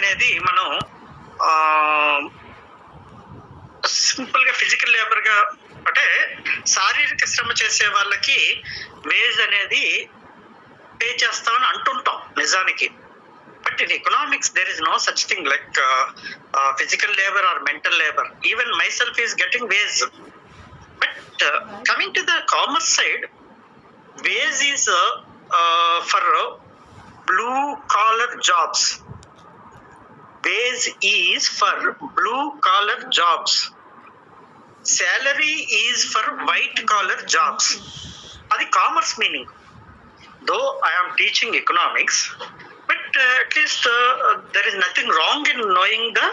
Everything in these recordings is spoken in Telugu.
అనేది మనం సింపుల్ గా ఫిజికల్ లేబర్ గా అంటే శారీరక శ్రమ చేసే వాళ్ళకి వేజ్ అనేది పే చేస్తామని అంటుంటాం నిజానికి. But in economics there is no such thing like physical labor or mental labor. Even myself is getting wage. But coming to the commerce side, wage is for blue collar jobs. Wage is for blue collar jobs. Salary is for white collar jobs. Adi commerce meaning. Though I am teaching economics, but at least there is nothing wrong in knowing the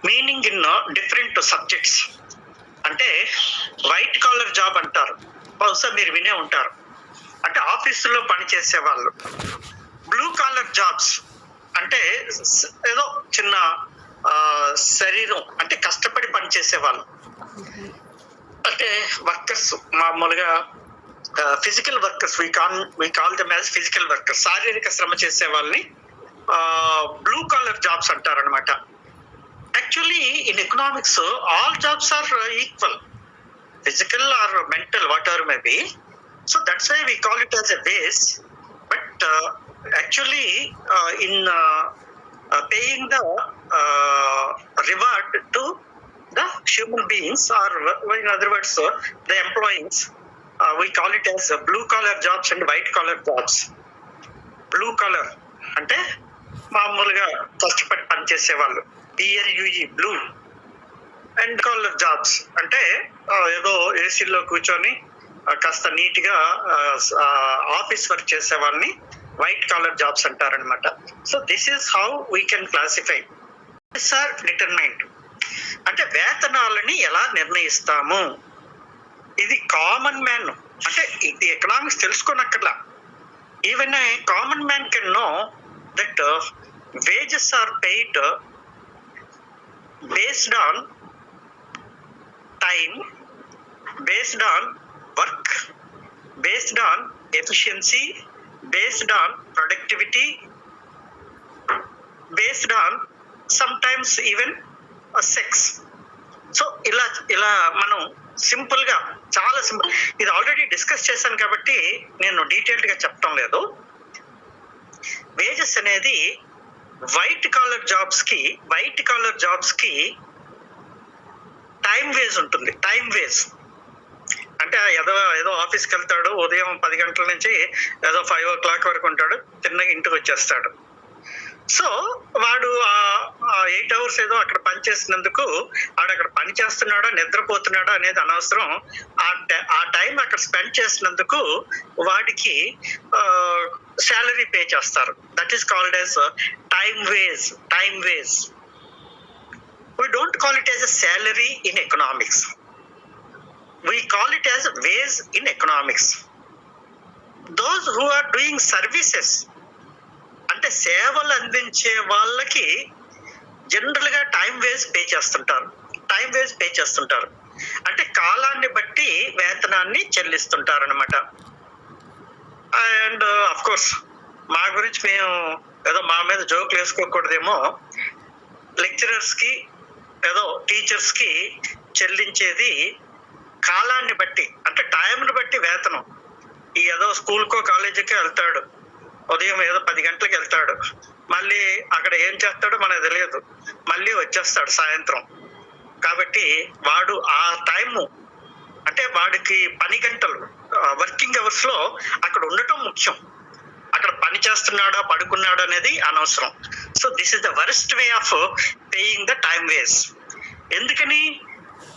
meaning in different subjects. అంటే వైట్ కాలర్ జాబ్ అంటారు, బహుశా మీరు వినే ఉంటారు, అంటే ఆఫీసులో పనిచేసే వాళ్ళు. బ్లూ కాలర్ జాబ్స్ అంటే ఏదో చిన్న శరీరం అంటే కష్టపడి పనిచేసే వాళ్ళు, అంటే వర్కర్స్, మామూలుగా physical workers, we call them as physical workers. శారీరక శ్రమ చేసే వాళ్ళని బ్లూ కాలర్ జాబ్స్ అంటారనమాట. Actually in economics all jobs are equal, physical or mental, whatever may be. So that's why we call it as a wage. But actually in paying the reward to the human beings, or in other words the employees, we call it as blue collar jobs and white collar jobs. Blue colour అంటే మామూలుగా కష్టపడి పనిచేసే వాళ్ళు, BLUE blue. And collar jobs అంటే ఏదో ఏసీలో కూర్చొని కాస్త నీట్ గా ఆఫీస్ వర్క్ చేసే వాళ్ళని వైట్ కాలర్ జాబ్స్ అంటారనమాట. So this is how we can classify. Sir determined అంటే వేతనాలని ఎలా నిర్ణయిస్తాము, ఇది కామన్ మ్యాన్ అంటే ఇది ఎకనామిక్స్ తెలుసుకోనక్కర్లా. Even a common man can know that wages are paid based on time, based on work, based on efficiency, based on productivity, based on sometimes even sex. So ఇలా మనం సింపుల్ గా, చాలా సింపుల్, ఇది ఆల్రెడీ డిస్కస్ చేశాను కాబట్టి నేను డీటెయిల్డ్ గా చెప్పడం లేదు. వేజెస్ అనేది వైట్ కాలర్ జాబ్స్ కి టైం వేజ్ ఉంటుంది. టైం వేజ్ అంటే ఏదో ఆఫీస్కి వెళ్తాడు, ఉదయం 10 గంటల నుంచి ఏదో 5 o'clock వరకు ఉంటాడు, తిన్నగా ఇంటికి వచ్చేస్తాడు. సో వాడు 8 hours ఏదో అక్కడ పని చేసినందుకు వాడు అక్కడ పని చేస్తున్నాడా నిద్రపోతున్నాడా అనేది అనవసరం. ఆ టైం అక్కడ స్పెండ్ చేసినందుకు వాడికి శాలరీ పే చేస్తారు. That is called as time wage. We don't call it as a salary in economics. We call it as wage in economics. Those who are doing services అంటే సేవలు అందించే వాళ్ళకి జనరల్ గా టైం వేజ్ పే చేస్తుంటారు. అంటే కాలాన్ని బట్టి వేతనాన్ని చెల్లిస్తుంటారు అనమాట. అండ్ అఫ్ కోర్స్ మా గురించి మేము ఏదో మా మీద జోకులు వేసుకోకూడదేమో, లెక్చరర్స్ కి ఏదో టీచర్స్ కి చెల్లించేది కాలాన్ని బట్టి, అంటే టైంని బట్టి వేతనం. ఈ ఏదో స్కూల్కో కాలేజీకో వెళ్తాడు, ఉదయం ఏదో 10 గంటలకు వెళ్తాడు, మళ్ళీ అక్కడ ఏం చేస్తాడో మనకు తెలియదు, మళ్ళీ వచ్చేస్తాడు సాయంత్రం. కాబట్టి వాడు ఆ టైము అంటే వాడికి పని గంటలు, వర్కింగ్ అవర్స్ లో అక్కడ ఉండటం ముఖ్యం. అక్కడ పని చేస్తున్నాడా పడుకున్నాడా అనేది అనవసరం. So this is the worst way of paying the time wage. ఎందుకని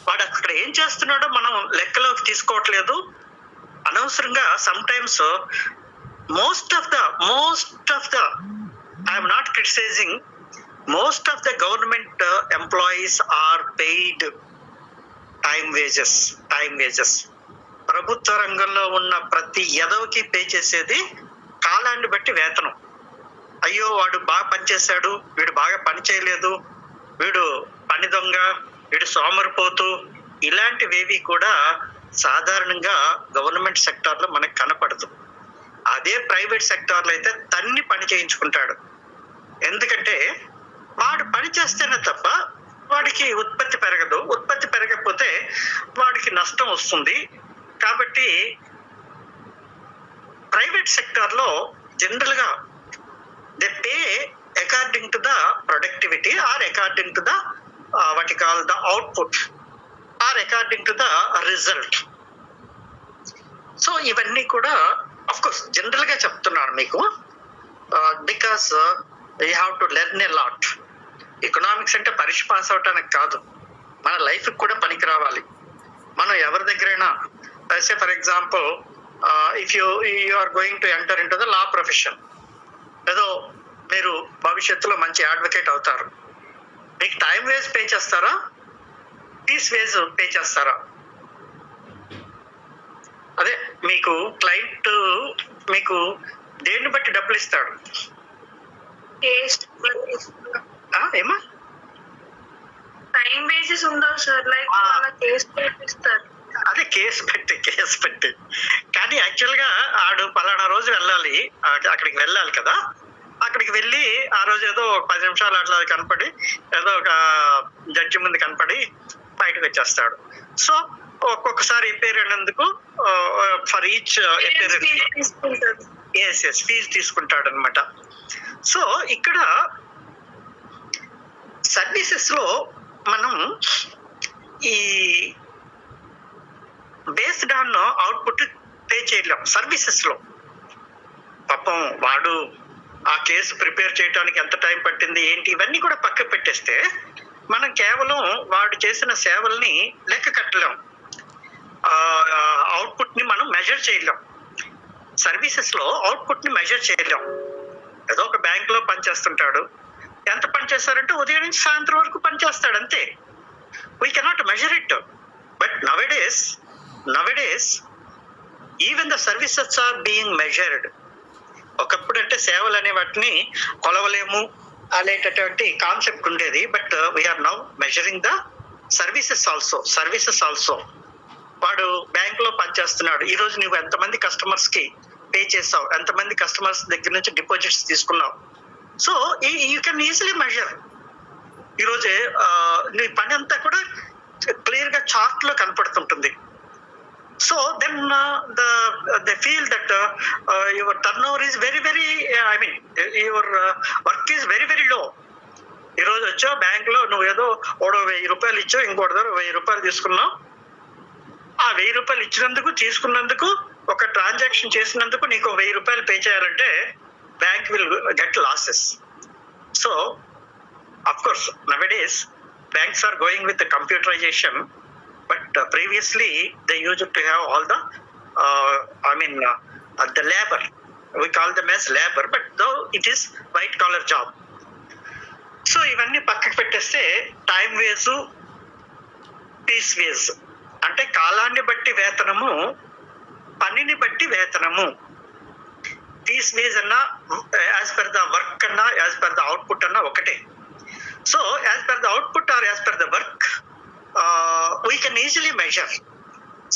వాడు అక్కడ ఏం చేస్తున్నాడో మనం లెక్కలోకి తీసుకోవట్లేదు. అనవసరంగా sometimes most of the I am not criticizing, most of the government employees are paid time wages. ప్రభుత్వ రంగంలో ఉన్న ప్రతి ఎదవకి పే చేసేది కాలాన్ని బట్టి వేతనం. అయ్యో వాడు బాగా పని చేశాడు, వీడు బాగా పని చేయలేదు, వీడు పని దొంగ, వీడు సోమరిపోతు, ఇలాంటివేవి కూడా సాధారణంగా గవర్నమెంట్ సెక్టార్ లో మనకు కనపడదు. అదే ప్రైవేట్ సెక్టార్ లో అయితే తన్ని పని చేయించుకుంటాడు. ఎందుకంటే వాడు పని చేస్తేనే తప్ప వాడికి ఉత్పత్తి పెరగదు. ఉత్పత్తి పెరగకపోతే వాడికి నష్టం వస్తుంది. కాబట్టి ప్రైవేట్ సెక్టార్ లో జనరల్ గా they pay according to the productivity or according to the what you call the output or according to the result. So ఇవన్నీ కూడా అఫ్ కోర్స్ జనరల్ గా చెప్తున్నాను మీకు, because you have to learn a lot. Economics అంటే పరీక్ష పాస్ అవటానికి కాదు, మన లైఫ్ కూడా పనికి రావాలి. మనం ఎవరి దగ్గరైనా say for example if you are going to enter into the law profession, ఏదో మీరు భవిష్యత్తులో మంచి అడ్వకేట్ అవుతారు. మీకు టైం వేజ్ పే చేస్తారా, ఫీస్ వేజ్ పే చేస్తారా? అదే మీకు క్లయింట్ మీకు దేన్ని బట్టి డబ్బులు ఇస్తాడు? ఏమా టైం బేసిస్ ఉండవు సార్, లైక్ కేసు పెట్టిస్తారు. అదే కేసు పెట్టి కానీ యాక్చువల్ గా ఆడు పలానా రోజు వెళ్ళాలి, అక్కడికి వెళ్ళాలి కదా. అక్కడికి వెళ్ళి ఆ రోజు ఏదో 10 నిమిషాలు అట్లా కనపడి ఏదో ఒక జడ్జి ముందు కనపడి బయటకు వచ్చేస్తాడు. సో ఒక్కొక్కసారి అపేర్ అయినందుకు ఫర్ ఈచ్ ఫీజు తీసుకుంటాడు అనమాట. సో ఇక్కడ సర్వీసెస్ లో మనం ఈ బేస్డ్ ఆన్ అవుట్పుట్ పే చేయలేం. సర్వీసెస్ లో పాపం వాడు ఆ కేసు ప్రిపేర్ చేయడానికి ఎంత టైం పట్టింది ఏంటి ఇవన్నీ కూడా పక్కకు పెట్టేస్తే మనం కేవలం వాడు చేసిన సేవల్ని లెక్క కట్టలేం, అవుట్పుట్ ని మనం మెజర్ చేయలేం. సర్వీసెస్ లో అవుట్పుట్ ని మెజర్ చేయలేం. ఏదో ఒక బ్యాంక్ లో పనిచేస్తుంటాడు, ఎంత పని చేస్తారంటే ఉదయం నుంచి సాయంత్రం వరకు పనిచేస్తాడు అంతే. We cannot measure it. But nowadays even the services are being measured. ఒకప్పుడు అంటే సేవలు అనే వాటిని కొలవలేము అనేటటువంటి కాన్సెప్ట్ ఉండేది. But we are now measuring the services also. వాడు బ్యాంక్ లో పనిచేస్తున్నాడు, ఈ రోజు నువ్వు ఎంతమంది కస్టమర్స్ కి పే చేసావు, ఎంతమంది కస్టమర్స్ దగ్గర నుంచి డిపాజిట్స్ తీసుకున్నావు. So you can easily measure. ఈరోజే నీ పని అంతా కూడా క్లియర్ గా చార్ట్ లో కనపడుతుంటుంది. So then they feel that your turnover is very your work is very low. ఈరోజు వచ్చావు బ్యాంక్ లో, నువ్వు ఏదో 1000 రూపాయలు ఇచ్చావు, ఇంకోటి 1000 రూపాయలు తీసుకున్నావు. ఆ 1000 రూపాయలు ఇచ్చినందుకు తీసుకున్నందుకు ఒక ట్రాన్సాక్షన్ చేసినందుకు నీకు 1000 రూపాయలు పే చేయాలంటే bank will get losses. So of course nowadays banks are going with the computerization, but previously they used to have all the the labor. We call them as labor, but though it is white collar job. So ఇవన్నీ పక్కకు పెట్టేస్తే టైం వేజ్, పీస్ వేజ్ అంటే కాలాన్ని బట్టి వేతనము, పనిని బట్టి వేతనము. పీస్ వేజ్ అన్నా యాజ్ పర్ ద వర్క్ అన్నా యాజ్ పర్ ద అవుట్పుట్ అన్నా ఒకటే. So as per the output or as per the work, we can easily measure.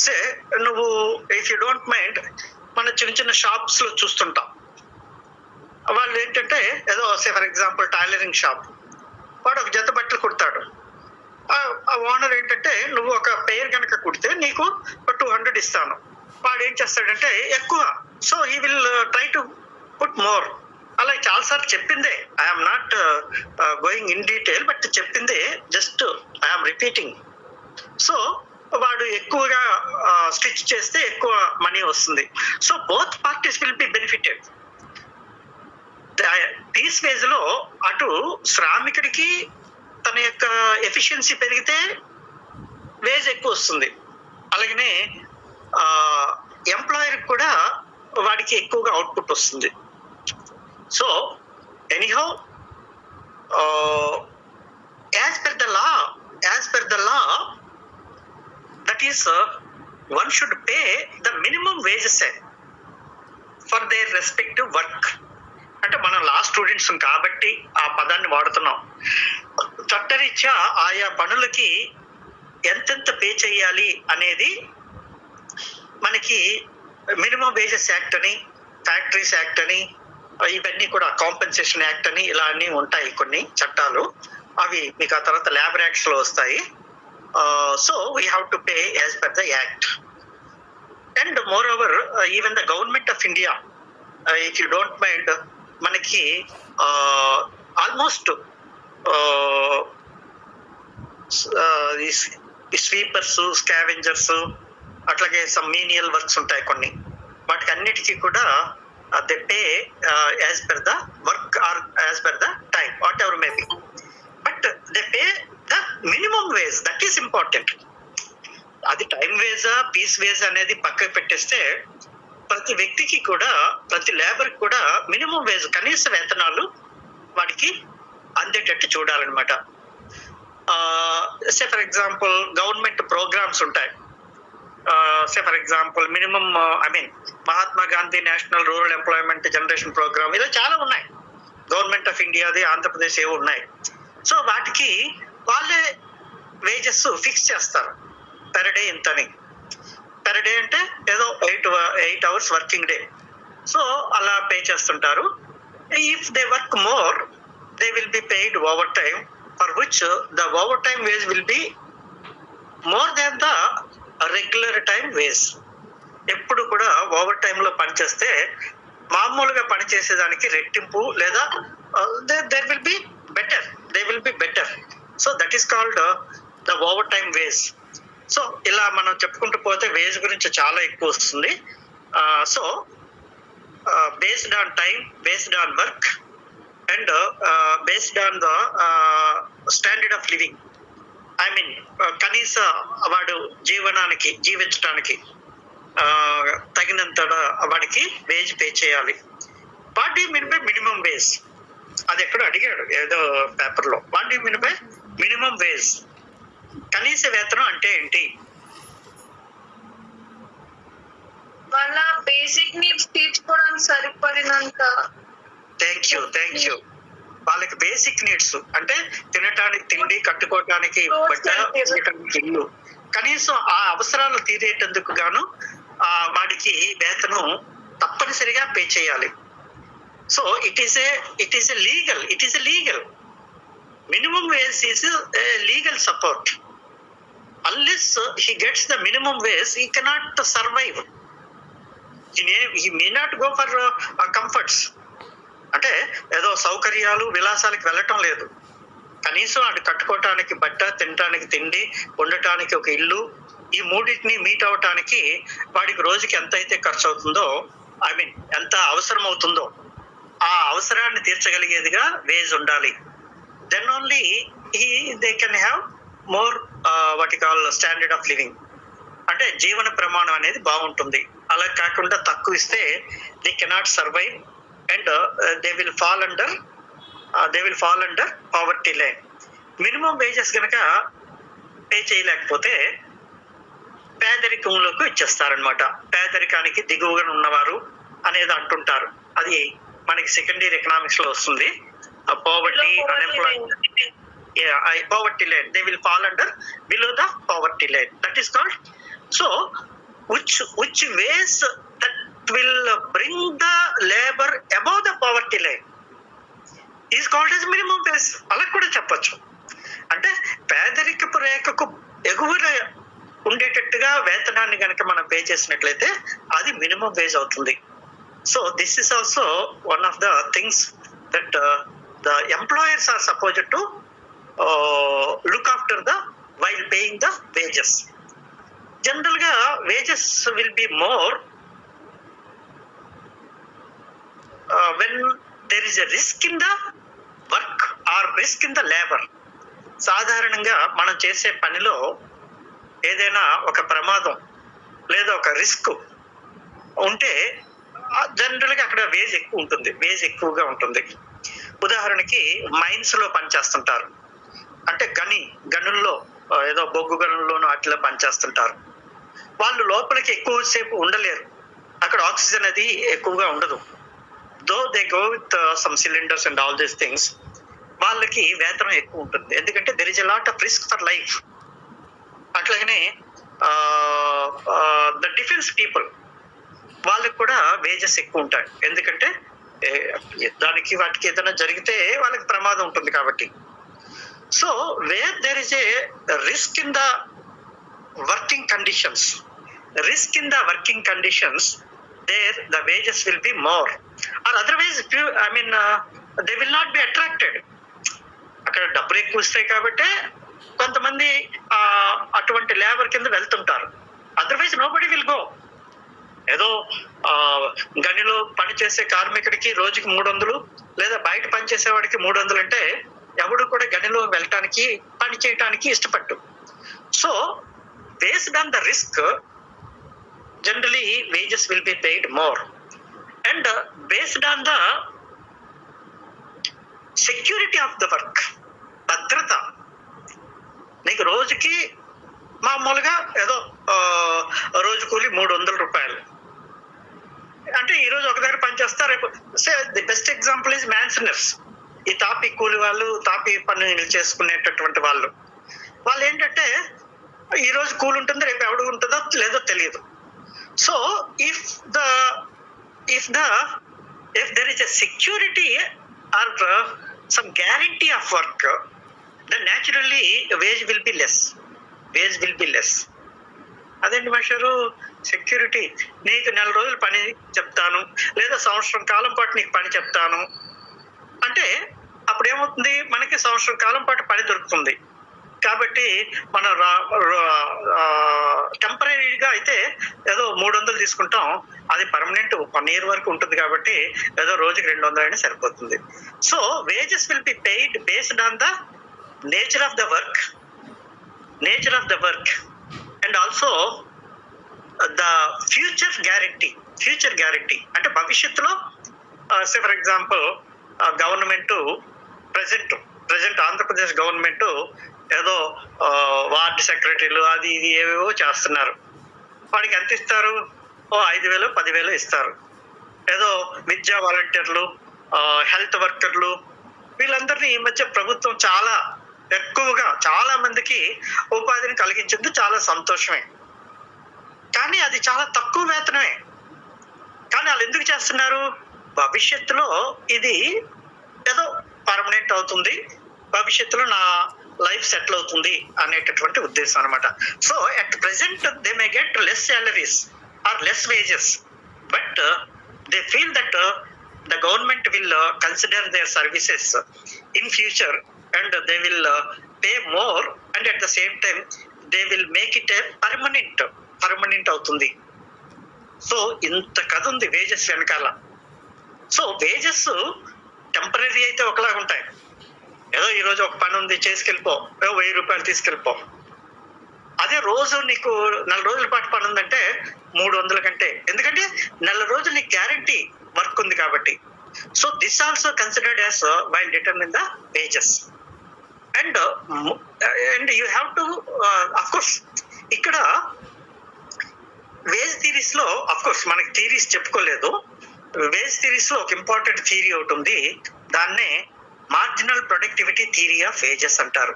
Say నువ్వు if you don't mind మన చిన్న షాప్స్ లో చూస్తుంటాం, వాళ్ళు ఏంటంటే ఏదో సే ఫర్ ఎగ్జాంపుల్ టైలరింగ్ షాప్, వాడు ఒక జత బట్టలు కుడతాడు. ఆ ఓనర్ ఏంటంటే నువ్వు ఒక పెయిర్ కనుక కుడితే నీకు 200 ఇస్తాను. వాడు ఏం చేస్తాడంటే ఎక్కువ, so he will try to put more. అలా చాలాసార్లు చెప్పిందే, I'm not going in detail, but చెప్పిందే జస్ట్ ఐఎమ్ రిపీటింగ్. సో వాడు ఎక్కువగా స్టిచ్ చేస్తే ఎక్కువ మనీ వస్తుంది. So both parties will be benefited. Piece wage లో అటు శ్రామికుడికి తన యొక్క ఎఫిషియన్సీ పెరిగితే వేజ్ ఎక్కువ వస్తుంది, అలాగనే ఎంప్లాయర్ కూడా వాడికి ఎక్కువగా అవుట్పుట్ వస్తుంది. So anyhow, as per the law, that is one should pay the minimum wages for their respective work. అంటే మనం లా స్టూడెంట్స్ కాబట్టి ఆ పదాన్ని వాడుతున్నాం. చట్టరీత్యా ఆయా పనులకి ఎంతెంత పే చేయాలి అనేది మనకి మినిమం వేజెస్ యాక్ట్ అని, ఫ్యాక్టరీస్ యాక్ట్ అని, ఇవన్నీ కూడా కాంపెన్సేషన్ యాక్ట్ అని ఇలా అన్ని ఉంటాయి కొన్ని చట్టాలు. అవి మీకు ఆ తర్వాత లేబర్ యాక్ట్స్ లో వస్తాయి. So we have to pay as per the act. And more over even the government of India, if you don't mind, మనకి ఆల్మోస్ట్ స్వీపర్స్, స్కావెంజర్స్, అట్లాగే సమ్ మీనియల్ వర్క్స్ ఉంటాయి కొన్ని. వాటికి అన్నిటికీ కూడా they pay as per the work or as per the time, what ever may B. But they pay the minimum wage, that is important. అది టైం వేజా పీస్ వేజ్ అనేది పక్కకు పెట్టేస్తే ప్రతి వ్యక్తికి కూడా, ప్రతి లేబర్ కూడా మినిమం వేజ్, కనీస వేతనాలు వాడికి అందేటట్టు చూడాలన్నమాట. Say for example government programmes ఉంటాయి. Say for example minimum Mahatma Gandhi national rural employment generation programme, ఇలా చాలా ఉన్నాయి. గవర్నమెంట్ ఆఫ్ ఇండియాది, ఆంధ్రప్రదేశ్ ఏవో ఉన్నాయి. సో వాటికి వాళ్ళే వేజెస్ ఫిక్స్ చేస్తారు. పెర్ డే ఇంతని, పెర్ డే అంటే ఏదో 8 hours వర్కింగ్ డే. సో అలా పే చేస్తుంటారు. If they work more, they will be paid over time, for which the over time wage will be more than the regular time wage. ఎప్పుడు కూడా ఓవర్ టైమ్ లో పనిచేస్తే మామూలుగా పనిచేసేదానికి రెట్టింపు, లేదా there will be better, they will be better. So that is called the over time wage. So ఇలా మనం చెప్పుకుంటూ పోతే వేజ్ గురించి చాలా ఎక్కువ వస్తుంది. So based on time, based on work, and based on the standard of living. కనీస వాడు జీవించడానికి తగినంత వాడికి వేజ్ పే చేయాలి. What do mean by minimum wage? అది ఎక్కడో అడిగాడు ఏదో పేపర్ లో. What do mean by minimum veg? కనీస వేతనం అంటే ఏంటి? వాళ్ళ బేసిక్ నీడ్స్ తీర్చుకోవడానికి సరిపడినంత. Thank you. వాళ్ళకి బేసిక్ నీడ్స్ అంటే తినటానికి తిండి, కట్టుకోవటానికి బట్ట, ఉండటానికి ఇల్లు, కనీసం ఆ అవసరాలు తీరేటందుకు గాను వాడికి వేతనం తప్పనిసరిగా పే చేయాలి. So it is a legal minimum wage is a legal support. Unless he gets the minimum wage, he cannot survive. He may not go for comforts. అంటే ఏదో సౌకర్యాలు, విలాసాలకు వెళ్ళటం లేదు. కనీసం అది కట్టుకోవటానికి బట్ట, తినటానికి తిండి, ఉండటానికి ఒక ఇల్లు, ఈ మూడింటిని మీట్ అవటానికి వాడికి రోజుకి ఎంత అయితే ఖర్చు అవుతుందో, ఎంత అవసరం అవుతుందో, ఆ అవసరాన్ని తీర్చగలిగేదిగా వేజ్ ఉండాలి. Then only they can have more what you call standard of living. అంటే జీవన ప్రమాణం అనేది బాగుంటుంది. అలా కాకుండా తక్కువ ఇస్తే they cannot survive and they will fall under poverty line. Minimum wages కనుక పే చేయలేకపోతే పేదరికంలోకి ఇచ్చేస్తారనమాట. పేదరికానికి దిగువగా ఉన్నవారు అనేది అంటుంటారు. అది మనకి సెకండ్ ఇయర్ ఎకనామిక్స్ లో వస్తుంది. Poverty, unemployment, poverty line. They will fall under below the poverty line. That is called. So, which ways that will bring the labor above the poverty line is called as minimum wage. అలా కూడా చెప్పచ్చు. అంటే పేదరికపు రేఖకు ఎగువన ఉండేటట్టుగా వేతనాన్ని కనుక మనం పే చేసినట్లయితే అది మినిమం వేజ్ అవుతుంది. So this is also one of the things that the employers are supposed to look after while paying the wages. General ga wages will be more when there is a risk in the work or risk in the labor. సాధారణంగా మనం చేసే పనిలో ఏదైనా ఒక ప్రమాదం లేదా ఒక రిస్క్ ఉంటే జనరల్ గా అక్కడ వేజ్ ఎక్కువగా ఉంటుంది. ఉదాహరణకి మైన్స్ లో పనిచేస్తుంటారు, అంటే గనుల్లో ఏదో బొగ్గు గనుల్లోనూ అట్లా పనిచేస్తుంటారు. వాళ్ళు లోపలికి ఎక్కువసేపు ఉండలేరు, అక్కడ ఆక్సిజన్ అది ఎక్కువగా ఉండదు. Though they go with some cylinders and all these things. వాళ్ళకి వేతనం ఎక్కువ ఉంటుంది, ఎందుకంటే there is a lot of risk for life. అట్లాగనే ద డిఫెన్స్ పీపుల్ వాళ్ళకి కూడా వేజెస్ ఎక్కువ ఉంటాయి, ఎందుకంటే యుద్ధానికి వాటికి ఏదైనా జరిగితే వాళ్ళకి ప్రమాదం ఉంటుంది కాబట్టి. So where there is a risk in the working conditions, there the wages will be more, or otherwise they will not be attracted. అక్కడ డబ్బులు ఎక్కువ వస్తాయి కాబట్టి కొంతమంది అటువంటి లేబర్ కింద వెళ్తుంటారు. Otherwise nobody will go. ఏదో గనిలో పనిచేసే కార్మికుడికి రోజుకి 300, లేదా బయట పనిచేసేవాడికి 300 అంటే ఎవడు కూడా గనిలో వెళ్ళటానికి పని చేయటానికి ఇష్టపడ్డు. So based on the risk generally wages will be paid more, and based on the security of the work, భద్రత. నీకు రోజుకి మామూలుగా ఏదో రోజు కూలి 300 రూపాయలు అంటే ఈ రోజు ఒక దగ్గర పనిచేస్తారు. రేపు ది బెస్ట్ ఎగ్జాంపుల్ ఈజ్ మ్యాన్సనర్స్. ఈ తాపీ కూలి వాళ్ళు, తాపీ పనులు చేసుకునేటటువంటి వాళ్ళు ఏంటంటే ఈ రోజు కూలి ఉంటుంది, రేపు ఎవడు ఉంటుందో లేదో తెలియదు. So if there is a security or some guarantee of work, then naturally wage will be less. అదేంటి మాస్టారు, సెక్యూరిటీ, నీకు 4 రోజులు పని చెప్తాను లేదా సంవత్సరం కాలం పాటు నీకు పని చెప్తాను అంటే అప్పుడు ఏమవుతుంది, మనకి సంవత్సరం కాలం పాటు పని దొరుకుతుంది. కాబట్టి మనం టెంపరీగా అయితే ఏదో 300 తీసుకుంటాం, అది పర్మనెంట్ 1 year వరకు ఉంటుంది కాబట్టి ఏదో రోజుకి 200 అయినా సరిపోతుంది. So wages will be paid based on the nature of the work and also the future guarantee. అంటే భవిష్యత్తులో for example government present Andhra Pradesh government ఏదో వార్డు సెక్రటరీలు అది ఇది ఏవేవో చేస్తున్నారు. వాడికి ఎంత ఇస్తారు, 5,000 10,000 ఇస్తారు. ఏదో విద్యా వాలంటీర్లు, హెల్త్ వర్కర్లు, వీళ్ళందరినీ ఈ మధ్య ప్రభుత్వం చాలా ఎక్కువగా చాలా మందికి ఉపాధిని కలిగించింది. చాలా సంతోషమే, కానీ అది చాలా తక్కువ వేతనమే. కానీ వాళ్ళు ఎందుకు చేస్తున్నారు, భవిష్యత్తులో ఇది ఏదో పర్మనెంట్ అవుతుంది, భవిష్యత్తులో నా లైఫ్ సెటిల్ అవుతుంది అనేటటువంటి ఉద్దేశం అనమాట. So at present they may get less salaries or less wages, but they feel that the government will consider their services in future and they will pay more, and at the same time they will make it a permanent అవుతుంది. సో ఇంత కథ ఉంది వేజెస్ వెనకాల. సో వేజెస్ టెంపరీ అయితే ఒకలాగా ఉంటాయి. ఏదో ఈ రోజు ఒక పని ఉంది చేసుకెళ్ళిపో, 1000 రూపాయలు తీసుకెళ్ళిపో. అదే రోజు నీకు 4 రోజుల పాటు పని ఉందంటే 300 కంటే, ఎందుకంటే 4 రోజులు నీకు గ్యారంటీ వర్క్ ఉంది కాబట్టి. So this also considered as while determine the wages. And you have to of course ఇక్కడ వేజ్ థీరీస్ లో అఫ్కోర్స్ మనకి థీరీస్ చెప్పుకోలేదు. వేజ్ థీరీస్ లో ఒక ఇంపార్టెంట్ థీరీ ఒకటి ఉంది, దాన్నే marginal productivity theory of wages అంటారు.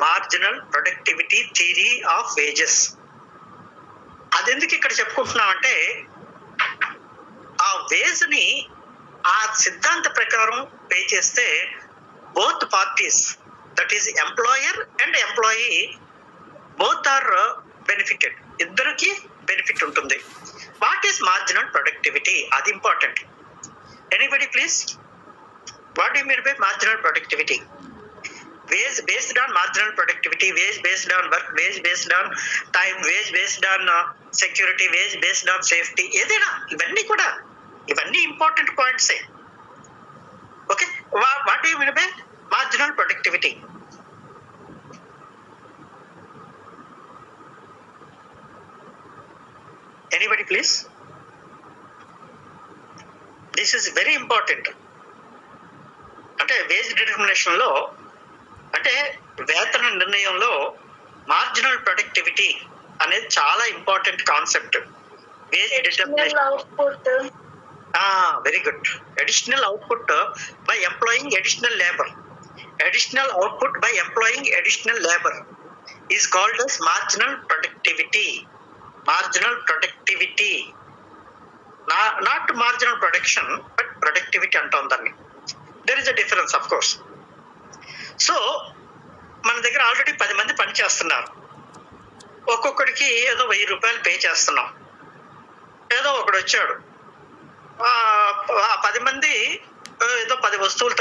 Marginal productivity theory of wages. అదెందుకు ఇక్కడ చెప్పుకుంటున్నామంటే ఆ వేజ్ ని ఆ సిద్ధాంత ప్రకారం పే చేస్తే both parties, that is employer and employee, both are benefited. ఇద్దరికి బెనిఫిట్ ఉంటుంది. వాట్ ఈస్ మార్జినల్ ప్రొడక్టివిటీ, అది important. Anybody please, what do you mean by marginal productivity? Wage based on marginal productivity, wage based on work, wage based on time, wage based on security, wage based on safety, ఏదైనా ఇవన్నీ ఇంపార్టెంట్ పాయింట్సే. Okay, what do you mean by marginal productivity? Anybody please? This is very important. అంటే వేజ్ డిటర్మినేషన్ లో, అంటే వేతన నిర్ణయంలో మార్జినల్ ప్రొడక్టివిటీ అనేది చాలా important concept. Wage determination, very good. Additional output by employing additional labour is called as marginal productivity. Not marginal production, but productivity అంటాం దాన్ని. There is a difference of course. So మన దగ్గర ఆల్రెడీ 10 మంది పని చేస్తున్నారు. ఒక్కొక్కడికి ఏదో 1000 రూపాయలు పే చేస్తున్నాం. ఏదో ఒకడు వచ్చాడు, ఆ 10 మంది ఏదో 10 వస్తువులు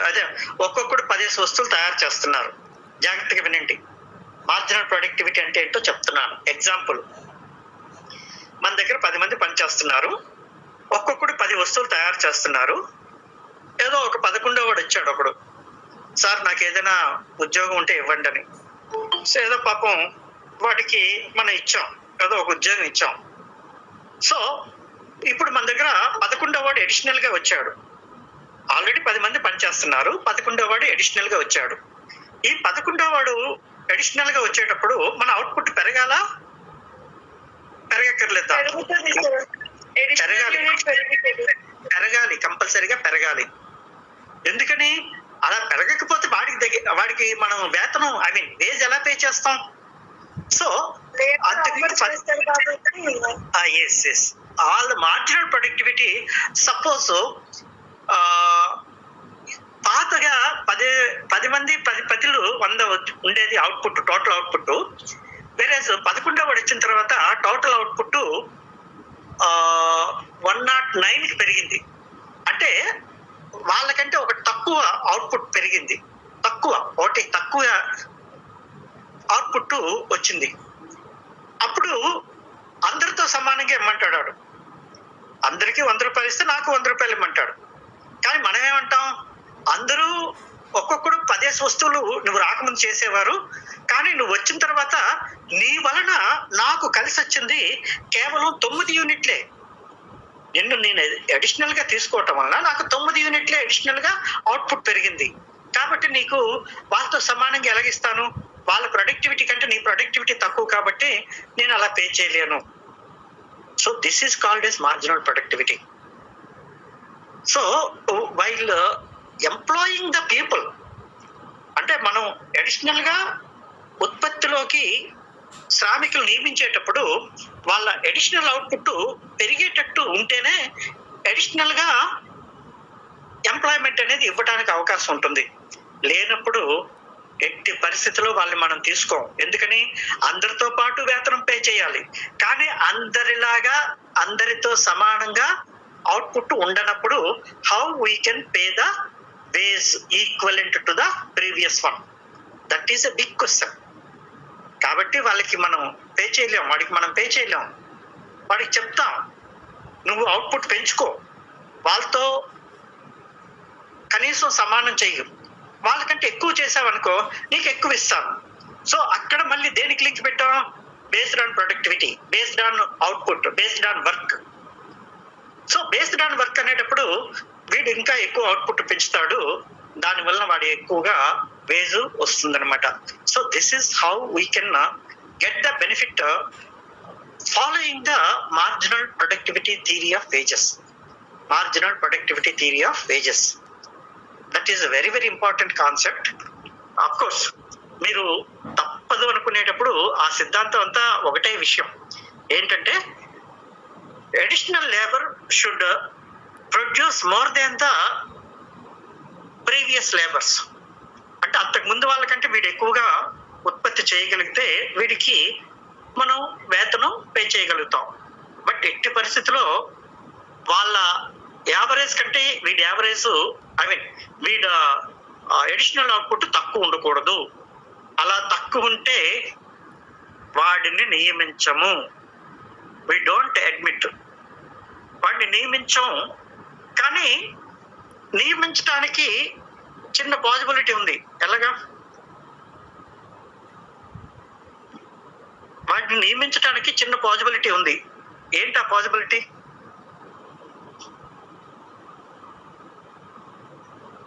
అదే ఒక్కొక్కడు 10 వస్తువులు తయారు చేస్తున్నారు. జాగ్రత్తగా వినండి, మార్జినల్ ప్రొడక్టివిటీ అంటే ఏంటో చెప్తున్నాను. ఎగ్జాంపుల్, మన దగ్గర 10 మంది పని చేస్తున్నారు, ఒక్కొక్కడు 10 వస్తువులు తయారు చేస్తున్నారు. ఏదో ఒక 11వ వాడు వచ్చాడు ఒకడు, సార్ నాకు ఏదైనా ఉద్యోగం ఉంటే ఇవ్వండి అని. సో ఏదో పాపం వాడికి మనం ఇచ్చాం, ఏదో ఒక ఉద్యోగం ఇచ్చాం. సో ఇప్పుడు మన దగ్గర 11వ వాడు అడిషనల్ గా వచ్చాడు. ఆల్రెడీ 10 మంది పనిచేస్తున్నారు, 11వ వాడు అడిషనల్ గా వచ్చాడు. ఈ 11వ వాడు అడిషనల్ గా వచ్చేటప్పుడు మన అవుట్పుట్ పెరగాలా పెరగక్కర్లేదా? పెరగాలి, కంపల్సరీగా పెరగాలి. ఎందుకని? అలా పెరగకపోతే వాడికి మనం వేతనం వేజ్ ఎలా పే చేస్తాం? So all the marginal productivity, suppose పాతగా 10 మంది 10 పదులు 100 ఉండేది అవుట్పుట్, టోటల్ అవుట్పుట్. వేరే 11వ వాడు వచ్చిన తర్వాత టోటల్ అవుట్పుట్ 109కి పెరిగింది. అంటే వాళ్ళకంటే ఒక తక్కువ అవుట్పుట్ పెరిగింది, తక్కువ అవుట్పుట్ వచ్చింది. అప్పుడు అందరితో సమానంగా ఇమ్మంటాడు వాడు. అందరికీ 100 రూపాయలు ఇస్తే నాకు 100 రూపాయలు ఇమ్మంటాడు. కానీ మనం ఏమంటాం, అందరూ ఒక్కొక్కడు 10 వస్తువులు నువ్వు రాకముందు చేసేవారు, కానీ నువ్వు వచ్చిన తర్వాత నీ వలన నాకు కలిసి వచ్చింది కేవలం 9 యూనిట్లే. నేను అడిషనల్ గా తీసుకోవటం వలన నాకు 9 యూనిట్లే అడిషనల్ గా అవుట్పుట్ పెరిగింది. కాబట్టి నీకు వాళ్ళతో సమానంగా ఎలాగిస్తాను? వాళ్ళ ప్రొడక్టివిటీ కంటే నీ ప్రొడక్టివిటీ తక్కువ కాబట్టి నేను అలా పే చేయలేను. So this is called as marginal productivity. So while employing the people, అంటే మనం అడిషనల్ గా ఉత్పత్తిలోకి శ్రామికులు నియమించేటప్పుడు వాళ్ళ అడిషనల్ అవుట్పుట్ పెరిగేటట్టు ఉంటేనే అడిషనల్ గా ఎంప్లాయ్మెంట్ అనేది ఇవ్వడానికి అవకాశం ఉంటుంది. లేనప్పుడు ఎట్టి పరిస్థితుల్లో వాళ్ళని మనం తీసుకోం. ఎందుకని? అందరితో పాటు వేతనం పే చేయాలి, కానీ అందరిలాగా అందరితో సమానంగా అవుట్పుట్ ఉండనప్పుడు how we can pay the wage equivalent to the previous one? That is a big question. కాబట్టి వాళ్ళకి మనం పే చేయలేం, వాడికి మనం పే చేయలేం. వాడికి చెప్తాం, నువ్వు అవుట్పుట్ పెంచుకో, వాళ్ళతో కనీసం సమానం చెయ్యి, వాళ్ళకంటే ఎక్కువ చేసావనుకో నీకు ఎక్కువ ఇస్తాను. సో అక్కడ మళ్ళీ దేనికి లింక్ పెట్టాం? Based on productivity, based on output, based on work. So based on work అనేటప్పుడు వీడు ఇంకా ఎక్కువ అవుట్పుట్ పెంచుతాడు, దానివల్ల వాడు ఎక్కువగా వేజ్ వస్తుందన్నమాట. So this is how we can get the benefit following the marginal productivity theory of wages. Marginal productivity theory of wages, that is a very very important concept. Of course మీరు తప్పదు అనుకునేటప్పుడు ఆ సిద్ధాంతం అంతా ఒకటే విషయం ఏంటంటే, additional labour should produce more than the previous labours. అంటే అంతకు ముందు వాళ్ళకంటే వీడు ఎక్కువగా ఉత్పత్తి చేయగలిగితే వీడికి మనం వేతనం పే చేయగలుగుతాం. బట్ ఎట్టి పరిస్థితిలో వాళ్ళ యావరేజ్ కంటే వీడి యావరేజ్ వీడి అడిషనల్ అవుట్పుట్ తక్కువ ఉండకూడదు. అలా తక్కువ ఉంటే వాడిని నియమించము, వి డోంట్ అడ్మిట్. వాడిని నియమించం. కానీ నియమించడానికి చిన్న పాసిబిలిటీ ఉంది. ఎలాగా? వాటిని నియమించడానికి చిన్న పాసిబిలిటీ ఉంది. ఏంటి ఆ పాసిబిలిటీ?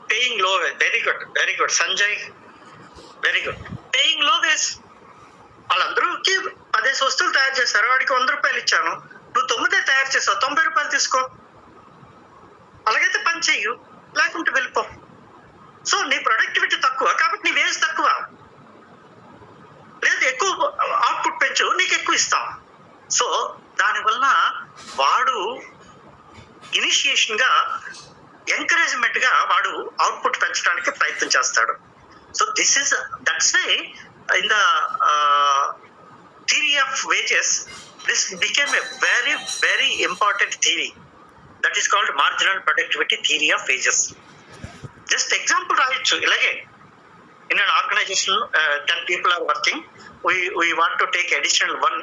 పేయింగ్ లో. Very good Sanjay, very good. Paying లో వేస్. వాళ్ళందరూకి 10 వస్తువులు తయారు చేశారు, వాడికి 100 రూపాయలు ఇచ్చాను, నువ్వు 9 తయారు చేసావు, 90 రూపాయలు తీసుకో. అలాగైతే పని చెయ్యు, లేకుంటే వెళ్ళిపో. సో నీ ప్రొడక్టివిటీ తక్కువ కాబట్టి నీ వేజ్ తక్కువ. లేదు ఎక్కువ అవుట్పుట్ పెంచు, నీకు ఎక్కువ ఇస్తాం. సో దానివల్ల వాడు ఇనిషియేషన్ గా ఎంకరేజ్మెంట్ గా వాడు అవుట్పుట్ పెంచడానికి ప్రయత్నం చేస్తాడు. So that's why in the theory of wages this became a very very important theory, that is called marginal productivity theory of wages. Just example రాయొచ్చు ఇలాగే. In an organization, 10 people are working. We want to take additional one,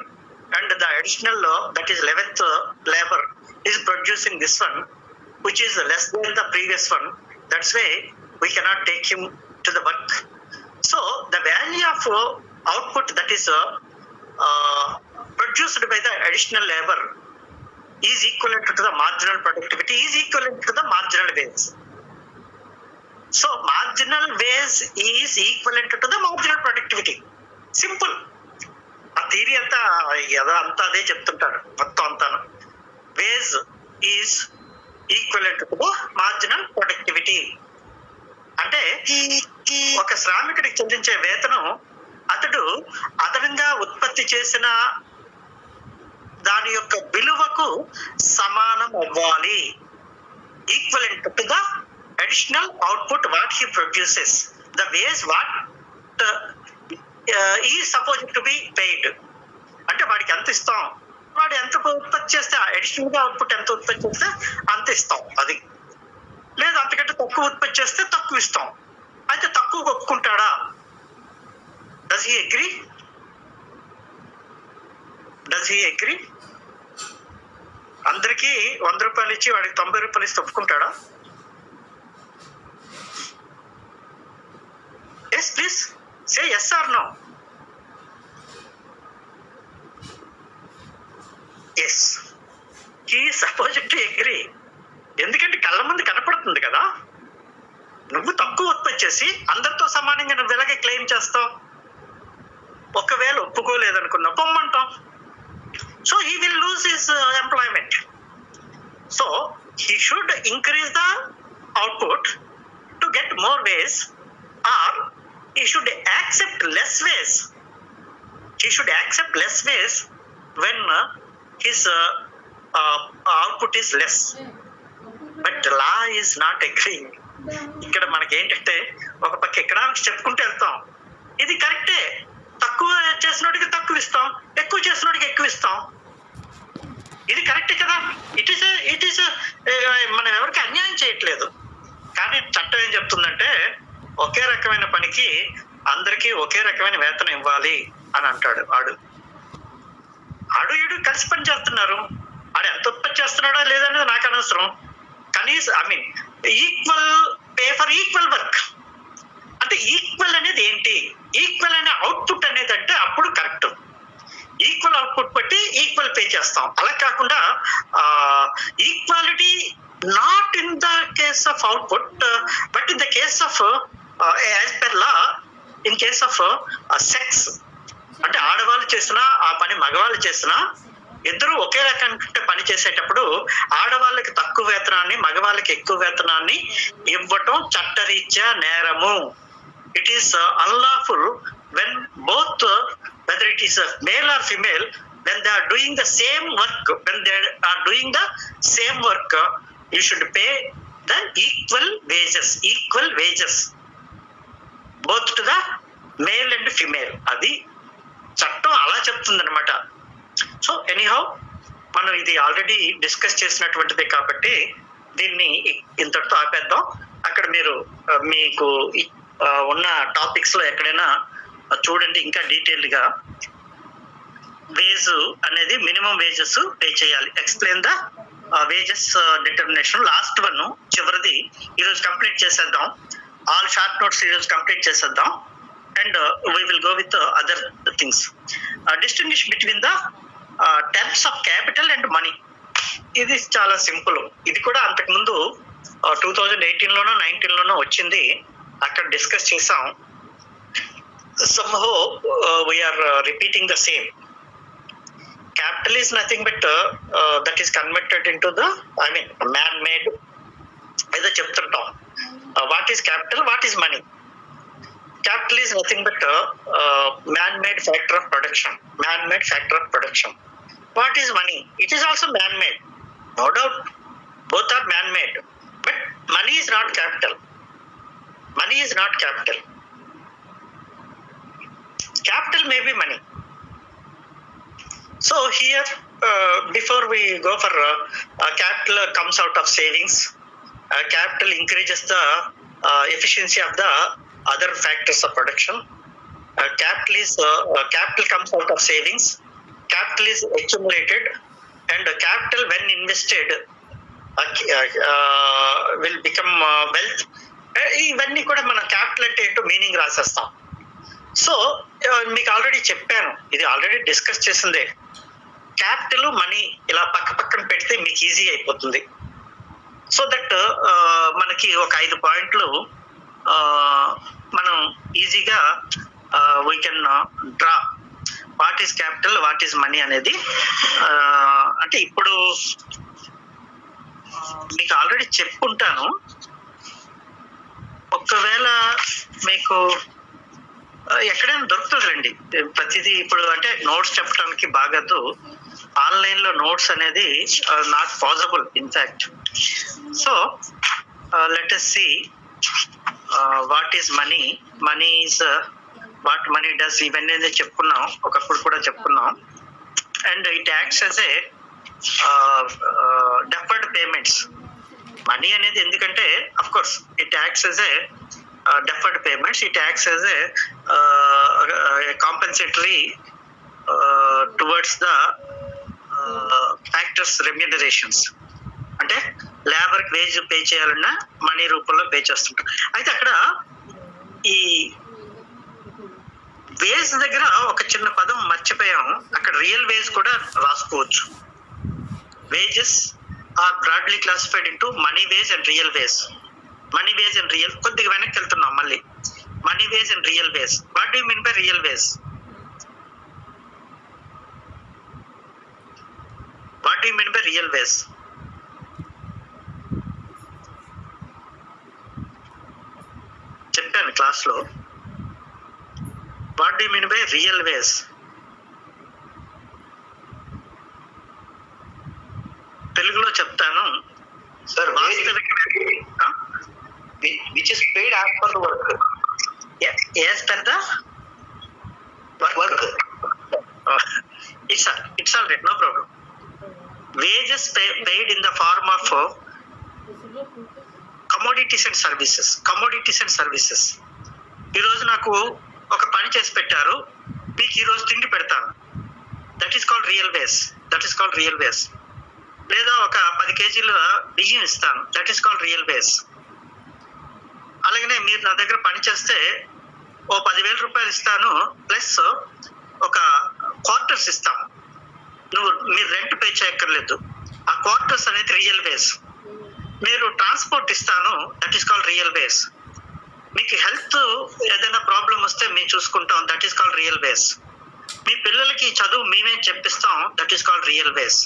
and the additional that is 11th labor is producing this one, which is less than the previous one. That's why we cannot take him to the work. So the value of output that is produced by the additional labor is equivalent to the marginal productivity, is equivalent to the marginal wage. So marginal wage is equivalent to the marginal productivity. Simple. ఆ థియరీ అంతా ఏదో అంతా అదే చెప్తుంటారు మొత్తం అంతాను. Wage is equivalent to marginal productivity. అంటే ఒక శ్రామికుడికి చెల్లించే వేతనం అతడు అదనంగా ఉత్పత్తి చేసిన దాని యొక్క విలువకు సమానం అవ్వాలి. Equivalent to the additional output what he produces, the wage what is supposed to be paid. అంటే వాడికి ఎంత ఇస్తాం, వాడు ఎంత ఉత్పత్తి చేస్తే అడిషనల్ గా అవుట్పుట్ ఎంత ఉత్పత్తి చేస్తే అంత ఇస్తాం. అది లేదా అంతకంటే తక్కువ ఉత్పత్తి చేస్తే తక్కువ ఇస్తాం. అయితే తక్కువ ఒప్పుకుంటాడా? Does he agree? అందరికీ 100 రూపాయలు ఇచ్చి వాడికి 90 రూపాయలు ఇస్తే ఒప్పుకుంటాడా? Yes, please say yes or no. Yes, he is supposed to agree. ఎందుకంటే కళ్ళ ముందు కనపడుతుంది కదా. నువ్వు తక్కువ ఉత్పత్తి చేసి అందరితో సమానంగా నువ్వు ఎలాగే క్లెయిమ్ చేస్తావు? ఒకవేళ ఒప్పుకోలేదనుకున్నా పొమ్మంటాం. So he will lose his employment. So he should increase the output to get more wage, or he should accept less wage. He should accept less wage when his output is less. But law is not agreeing. ఇక్కడ మనకి ఏంటంటే ఒక పక్క ఎకనామిక్స్ చెప్పుకుంటూ వెళ్తాం. ఇది కరెక్టే, తక్కువ చేసినోడికి తక్కువ ఇస్తాం, ఎక్కువ చేసినోడికి ఎక్కువ ఇస్తాం. ఇది కరెక్టే కదా. ఇట్ ఈస్ మనం ఎవరికి అన్యాయం చేయట్లేదు. కానీ చట్టం ఏం చెప్తుందంటే ఒకే రకమైన పనికి అందరికీ ఒకే రకమైన వేతనం ఇవ్వాలి అని అంటాడు. ఆడు ఈడు కలిసి పని చేస్తున్నారు. ఆడు ఎంత ఉత్పత్తి చేస్తున్నాడో లేదనేది నాకు అనవసరం. కనీసం equal pay for equal work. అంటే ఈక్వల్ అనేది ఏంటి? ఈక్వల్ అనే అవుట్పుట్ అనేది అంటే అప్పుడు కరెక్ట్. ఈక్వల్ అవుట్పుట్ బట్టి ఈక్వల్ పే చేస్తాం. అలా కాకుండా equality not in the case of output, but in the case of as per law, in case of sex. అంటే ఆడవాళ్ళు చేసినా ఆ పని మగవాళ్ళు చేసినా ఇద్దరు ఒకే రకంగా పని చేసేటప్పుడు ఆడవాళ్ళకి తక్కువ వేతనాన్ని మగవాళ్ళకి ఎక్కువ వేతనాన్ని ఇవ్వటం చట్టరీత్యా నేరము. It is unlawful when both whether it is male or female, when they are doing the same work, you should pay the equal wages both to the male and female. అది చట్టం అలా చెప్తుంది అనమాట. సో ఎనీహౌ మనం ఇది ఆల్రెడీ డిస్కస్ చేసినటువంటిదే కాబట్టి దీన్ని ఇంతటితో ఆపేద్దాం. అక్కడ మీరు మీకు ఉన్న టాపిక్స్ లో ఎక్కడైనా చూడండి ఇంకా డీటెయిల్డ్ గా. వేజ్ అనేది మినిమం వేజెస్ పే చేయాలి. Explain the wages determination. Last one చివరిది ఈరోజు కంప్లీట్ చేసేద్దాం. ఆల్ షార్ట్ నోట్స్ ఈరోజు కంప్లీట్ చేసేద్దాం. And we will go with other things. Distinguish between the terms of capital and money. ఇది చాలా సింపుల్. ఇది కూడా అంతకుముందు 2018లోనో 19లోనో వచ్చింది. అక్కడ డిస్కస్ చేసాం. somehow we are repeating the same. Capital is nothing but that is converted into the man-made. ఏదో చెప్తుంటాం. What is capital? What is money? Capital is nothing but man-made factor of production. What is money? It is also man-made. No doubt, both are man-made. But Money is not capital. Money is not capital. Capital may be money. So here, before we go for capital comes out of savings, capital increases the efficiency of the other factors of production. Capital comes out of savings. Capital is accumulated, and capital when invested will become wealth. ఇవన్నీ కూడా మనం క్యాపిటల్ అంటే ఏంటో మీనింగ్ రాసేస్తాం. సో మీకు ఆల్రెడీ చెప్పాను, ఇది ఆల్రెడీ డిస్కస్ చేసిందే. క్యాపిటల్ మనీ ఇలా పక్క పక్కన పెడితే మీకు ఈజీ అయిపోతుంది. సో దట్ మనకి ఒక 5 పాయింట్లు మనం ఈజీగా we can draw what is capital, what is money అనేది. అంటే ఇప్పుడు మీకు ఆల్రెడీ చెప్పుకుంటాను. ఒకవేళ మీకు ఎక్కడైనా దొరుకుతుంది రండి ప్రతిదీ. ఇప్పుడు అంటే నోట్స్ చెప్పడానికి బాగదు, ఆన్లైన్ లో నోట్స్ అనేది not possible in fact. So let us see what is money. Money is what money does. ఇవన్నీ చెప్పుకున్నాం, ఒకప్పుడు కూడా చెప్పుకున్నాం. And it acts as a deferred payments. Money అనేది ఎందుకంటే of course it acts as a deferred payments, it acts as a compensatory towards the actors remunerations. అంటే లేబర్ వేజ్ పే చేయాలన్నా మనీ రూపంలో పే చేస్తుంటాం. అయితే అక్కడ ఈ వేజ్ దగ్గర ఒక చిన్న పదం మర్చిపోయాం. అక్కడ రియల్ వేజ్ కూడా రాసుకోవచ్చు. Wages are broadly classified into money wage and real wage. Money wage and real, కొద్దిగా వెనక్కి వెళ్తున్నాం మళ్ళీ. Money wage and real wage. What do you mean by real wage? What do you mean by real wage? చెప్పాను క్లాస్ లో. What do you mean by real wage? తెలుగులో చెప్తాను sir. which is paid as per the work. As per the work. It's all right, no problem. Wages paid in the form of commodities and services. Commodities and services. ఈరోజు నాకు ఒక పని చేసి పెట్టారు, మీకు ఈరోజు తిండి పెడతాను. That is called real veg. That is called real veg. లేదా ఒక 10 కేజీల బియ్యం ఇస్తాను. That is called real veg. అలాగనే మీరు నా దగ్గర పని చేస్తే ఓ 10,000 రూపాయలు ఇస్తాను, ప్లస్ ఒక క్వార్టర్స్ ఇస్తాను. మీరు రెంట్ పే చేయక్కర్లేదు. ఆ క్వార్టర్స్ అనేది రియల్ వేజ్. మీరు ట్రాన్స్పోర్ట్ ఇస్తాను, that is called real wage. మీకు హెల్త్ ఏదైనా ప్రాబ్లం వస్తే మేము చూసుకుంటాం, that is called real wage. మీ పిల్లలకి చదువు మేమే చెప్పిస్తాం, that is called real wage.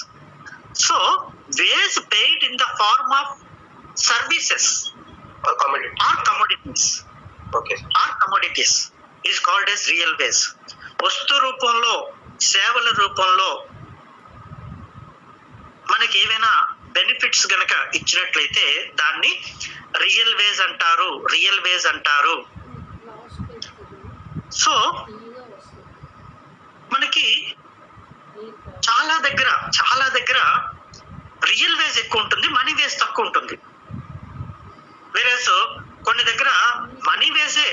So wage paid in the form of services or commodities. Okay. Or commodities is called as real wage. వస్తు రూపంలో, సేవల రూపంలో మనకి ఏవైనా బెనిఫిట్స్ గనక ఇచ్చినట్లయితే దాన్ని రియల్ వేజ్ అంటారు. రియల్ వేజ్ అంటారు. సో మనకి చాలా దగ్గర రియల్ వేజ్ ఎక్కువ ఉంటుంది, మనీ వేజ్ తక్కువ ఉంటుంది. వేరేస్ కొన్ని దగ్గర మనీ వేజే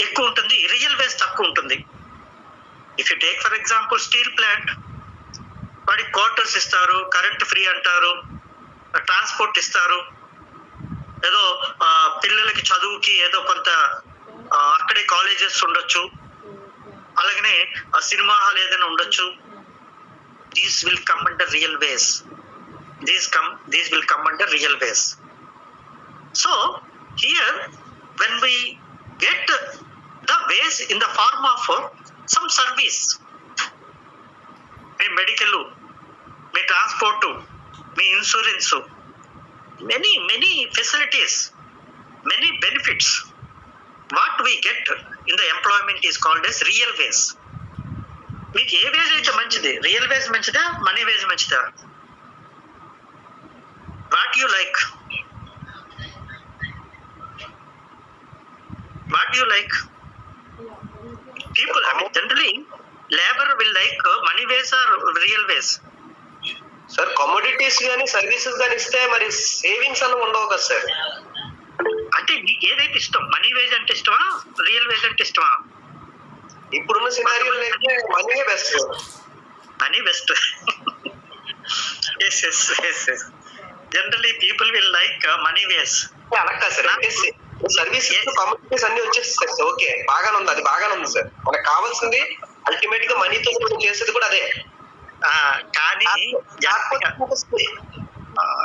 ఎక్కువ ఉంటుంది, రియల్ వేజ్ తక్కువ ఉంటుంది. If you take for example steel plant, వాడికి క్వార్టర్స్ ఇస్తారు, కరెంట్ ఫ్రీ అంటారు, ట్రాన్స్పోర్ట్ ఇస్తారు, ఏదో పిల్లలకి చదువుకి ఏదో కొంత అక్కడే కాలేజెస్ ఉండొచ్చు, అలాగనే సినిమా హాల్ ఏదైనా ఉండొచ్చు. These will come under real veg. These will come under real veg. So here when we get the wage in the form of some service, me medical, me transport, me insurance, many facilities, many benefits, what we get in the employment is called as real wage. మీకు ఏ వేజ్ అయితే మంచిది? రియల్ వేజ్ మంచిదా, మనీ వేజ్ మంచిదా? What you like? What you like? People, I mean, generally, labor will like money ways or real ways. Sir commodities కానీ సర్వీసెస్ కానీ ఇస్తే మరి సేవింగ్స్ అన్న ఉండవు కదా సార్. అంటే నీకు ఏదైతే ఇష్టం, మనీ వేజ్ అంటే ఇష్టమా, రియల్ వేజ్ అంటే ఇష్టమా? ఇప్పుడున్న సినారియోలో అయితే మనీయే best. Money best. yes. Generally, people will like money ways. అలా కాదు సార్, అంటే సర్వీసెస్ కమోడిటీస్ అన్ని వచ్చేస్తాయి సార్. ఓకే, బాగానే ఉంది, అది బాగానే ఉంది సార్. మనకు కావాల్సింది అల్టిమేట్ గా మనీతో చేసేది కూడా అదే. కానీ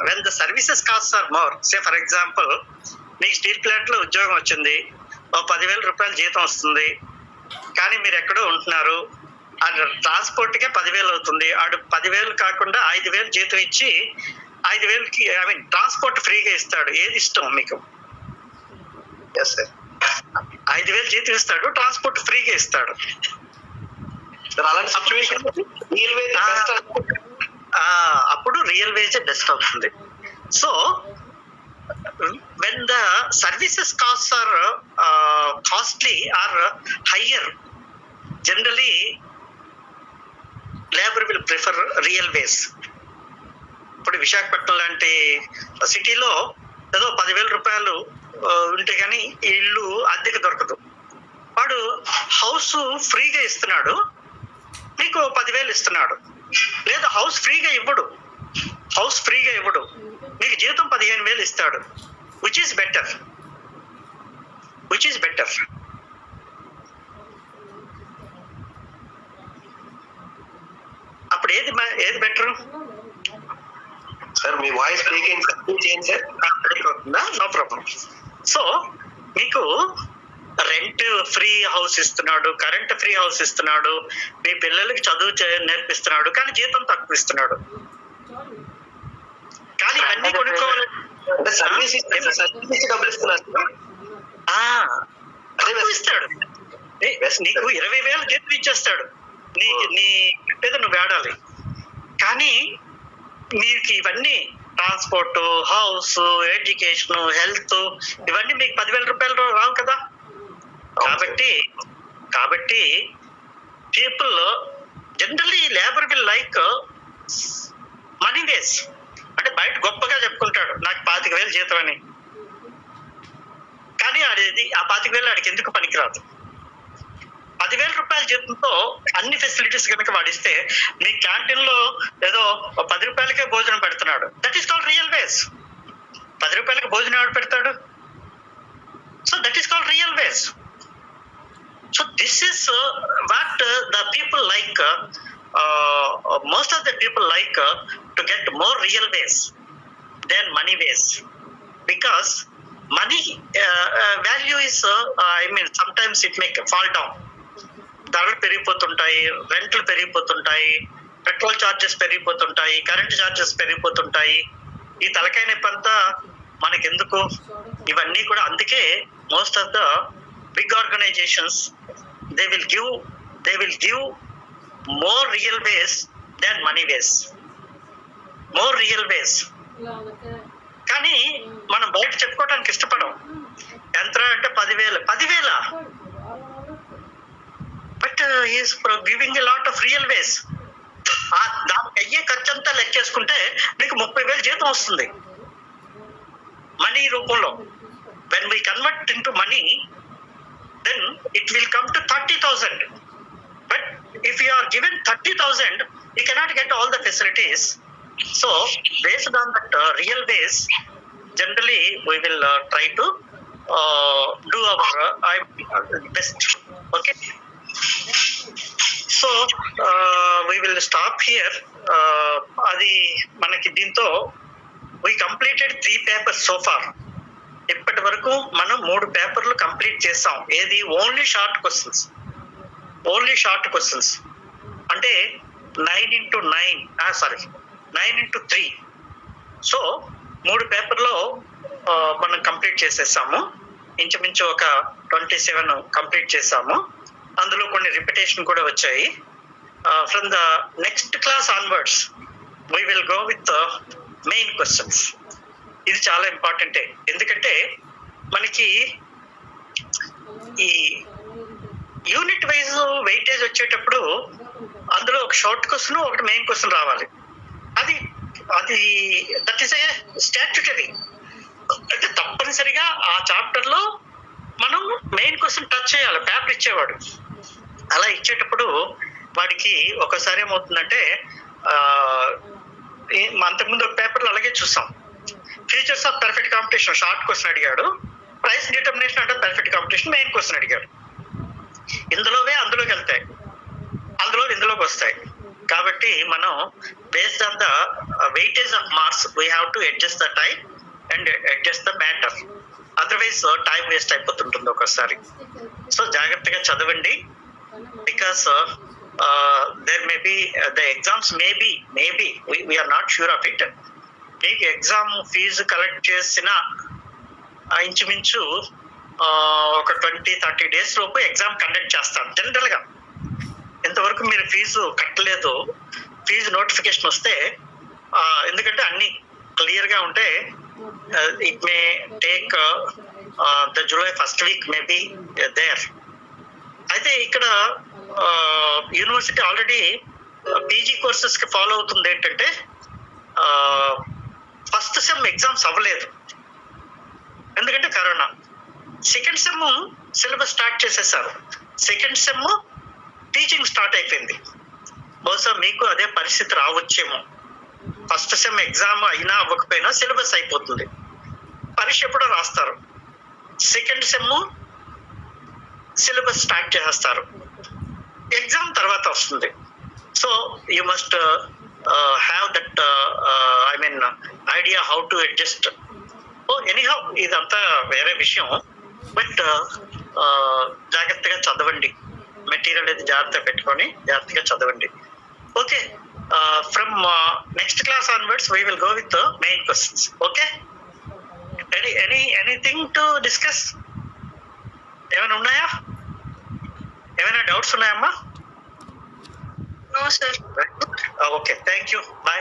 when the services costs are more, say for example, మీకు స్టీల్ ప్లాంట్ లో ఉద్యోగం వచ్చింది, 10,000 రూపాయలు జీతం వస్తుంది, కానీ మీరు ఎక్కడో ఉంటున్నారు, ట్రాన్స్పోర్ట్ కే 10,000 అవుతుంది. ఆడు 10,000 కాకుండా 5,000 జీతం ఇచ్చి 5,000కి ట్రాన్స్పోర్ట్ ఫ్రీగా ఇస్తాడు. ఏది ఇష్టం మీకు? 5,000 జీతం ఇస్తాడు, ట్రాన్స్పోర్ట్ ఫ్రీగా ఇస్తాడు. అలాంటి సిచ్యువేషన్ అప్పుడు రియల్ వేజ్ బెస్ట్ అవుతుంది. So when the services costs are costly or higher, generally labor will prefer real ways. ఇప్పుడు విశాఖపట్నం లాంటి సిటీలో ఏదో 10,000 రూపాయలు ఉంటే కానీ ఇల్లు అద్దెకి దొరకదు. వాడు హౌస్ ఫ్రీగా ఇస్తున్నాడు, నీకు 10,000 ఇస్తున్నాడు. లేదా హౌస్ ఫ్రీగా ఇవ్వడు, నీకు జీతం 15,000 ఇస్తాడు. Which is better? అప్పుడు ఏది బెటర్? సార్ మీ వాయిస్ బ్రేక్ అయింది సార్. No problem. సో మీకు రెంట్ ఫ్రీ హౌస్ ఇస్తున్నాడు, కరెంట్ ఫ్రీ హౌస్ ఇస్తున్నాడు, మీ పిల్లలకి చదువు నేర్పిస్తున్నాడు, కానీ జీతం తక్కువ ఇస్తున్నాడు. కానీ ఇవన్నీ కొనుక్కోవాలి, డబ్బులు ఇస్తున్నారు, తక్కువ ఇస్తాడు. నీకు 20,000 జీతం ఇచ్చేస్తాడు, నీ మీద నువ్వు వేడాలి. కానీ మీకు ఇవన్నీ ట్రాన్స్పోర్ట్, హౌస్, ఎడ్యుకేషన్, హెల్త్, ఇవన్నీ మీకు 10,000 రూపాయలు రావు కదా. కాబట్టి people generally labour will like money wages. అంటే బయట గొప్పగా చెప్పుకుంటాడు నాకు 25,000 జీతం అని, కానీ ఆ 25,000 ఆడికి ఎందుకు పనికిరాదు. 10,000 రూపాయల జీతంతో అన్ని ఫెసిలిటీస్ కనుక వాడిస్తే మీ క్యాంటీన్ లో ఏదో 10 రూపాయలకే భోజనం పెడుతున్నాడు. దట్ ఈస్ కాల్డ్ రియల్ వేస్. 10 రూపాయలకి భోజనం ఎవడు పెడతాడు? So that is called real ways. So this is what the people like. Most of the people like to get more real ways than money ways, because money value is sometimes it may fall down. ధరలు పెరిగిపోతుంటాయి, రెంట్లు పెరిగిపోతుంటాయి, పెట్రోల్ చార్జెస్ పెరిగిపోతుంటాయి, కరెంట్ చార్జెస్ పెరిగిపోతుంటాయి. ఈ తలకాయ నొప్పి అంతా మనకెందుకు? ఇవన్నీ కూడా అందుకే most of the big organizations they will give more real ways than money ways. కానీ మనం బయట చెప్పుకోవడానికి ఇష్టపడం. ఎంత అంటే 10,000 but is giving a lot of real wages. దానికి అయ్యే ఖర్చు అంతా లెక్కేసుకుంటే మీకు 30,000 జీతం వస్తుంది మనీ రూపంలో. when we convert into money, then it will come to 30,000. But if you are given 30,000, you cannot get all the facilities. So based on that real ways, generally we will try to do our best. Okay. So we will stop here. Adi manaki dinto we completed 3 papers so far. ఇప్పటి వరకు మనం 3 పేపర్లు కంప్లీట్ చేసాం. ఏది? ఓన్లీ షార్ట్ క్వశ్చన్స్ అంటే 9x3. సో 3 పేపర్లో మనం కంప్లీట్ చేసేసాము. ఇంచుమించు ఒక 27 కంప్లీట్ చేసాము. అందులో కొన్ని రిపిటేషన్ కూడా వచ్చాయి. From the next class onwards we will go with main questions. ఇది చాలా ఇంపార్టెంటే, ఎందుకంటే మనకి ఈ యూనిట్ వైజ్ వెయిటేజ్ వచ్చేటప్పుడు అందులో ఒక షార్ట్ క్వశ్చన్ ఒకటి మెయిన్ క్వశ్చన్ రావాలి. అది అది దట్ ఈస్ ఏ స్టాట్యుటరీ, అంటే తప్పనిసరిగా ఆ చాప్టర్ లో మనం మెయిన్ క్వశ్చన్ టచ్ చేయాలి. పేపర్ ఇచ్చేవాడు అలా ఇచ్చేటప్పుడు వాడికి ఒకసారి ఏమవుతుందంటే అంతకుముందు ఒక పేపర్లో అలాగే చూసాం. Features of perfect competition short question అడిగాడు, ప్రైస్ డిటర్మినేషన్ అంటే పర్ఫెక్ట్ కాంపిటీషన్ మెయిన్ క్వశ్చన్ అడిగాడు. అందులోకి వెళ్తాయి, ఇందులోకి వస్తాయి. కాబట్టి మనం based on the weightage of marks we have to adjust the time and adjust the matter, otherwise time waste అయిపోతుంటుంది ఒకసారి. సో జాగ్రత్తగా చదవండి, because there may be the exams maybe we are not sure of it. మీకు ఎగ్జామ్ ఫీజు కలెక్ట్ చేసిన ఇంచుమించు ఒక 20-30 days లోపు ఎగ్జామ్ కండక్ట్ చేస్తాం జనరల్ గా. ఇంతవరకు మీరు ఫీజు కట్టలేదు, ఫీజు నోటిఫికేషన్ వస్తే ఎందుకంటే అన్ని క్లియర్ గా ఉంటే it may take the July first week may be there. అయితే ఇక్కడ యూనివర్సిటీ ఆల్రెడీ పీజీ కోర్సెస్ కి ఫాలో అవుతుంది ఏంటంటే ఫస్ట్ సెమ్ ఎగ్జామ్స్ అవ్వలేదు ఎందుకంటే corona. Second sem syllabus start చేసేసారు, సెకండ్ సెమ్ టీచింగ్ స్టార్ట్ అయిపోయింది. బహుశా మీకు అదే పరిస్థితి రావచ్చేమో. ఫస్ట్ సెమ్ ఎగ్జామ్ అయినా అవ్వకపోయినా సిలబస్ అయిపోతుంది, పరీక్ష ఎప్పుడో రాస్తారు. సెకండ్ సెమ్ సిలబస్ స్టార్ట్ చేసేస్తారు, ఎగ్జామ్ తర్వాత వస్తుంది. So you must have that idea how to adjust. Anyhow ఇదంతా వేరే విషయం, బట్ జాగ్రత్తగా చదవండి, మెటీరియల్ అయితే జాగ్రత్తగా పెట్టుకొని జాగ్రత్తగా చదవండి. Okay, from next class onwards we will go with main questions. Okay, anything to discuss? ఏమైనా ఉన్నాయా? ఏమైనా డౌట్స్ ఉన్నాయమ్మా? No sir. Okay, thank you, bye.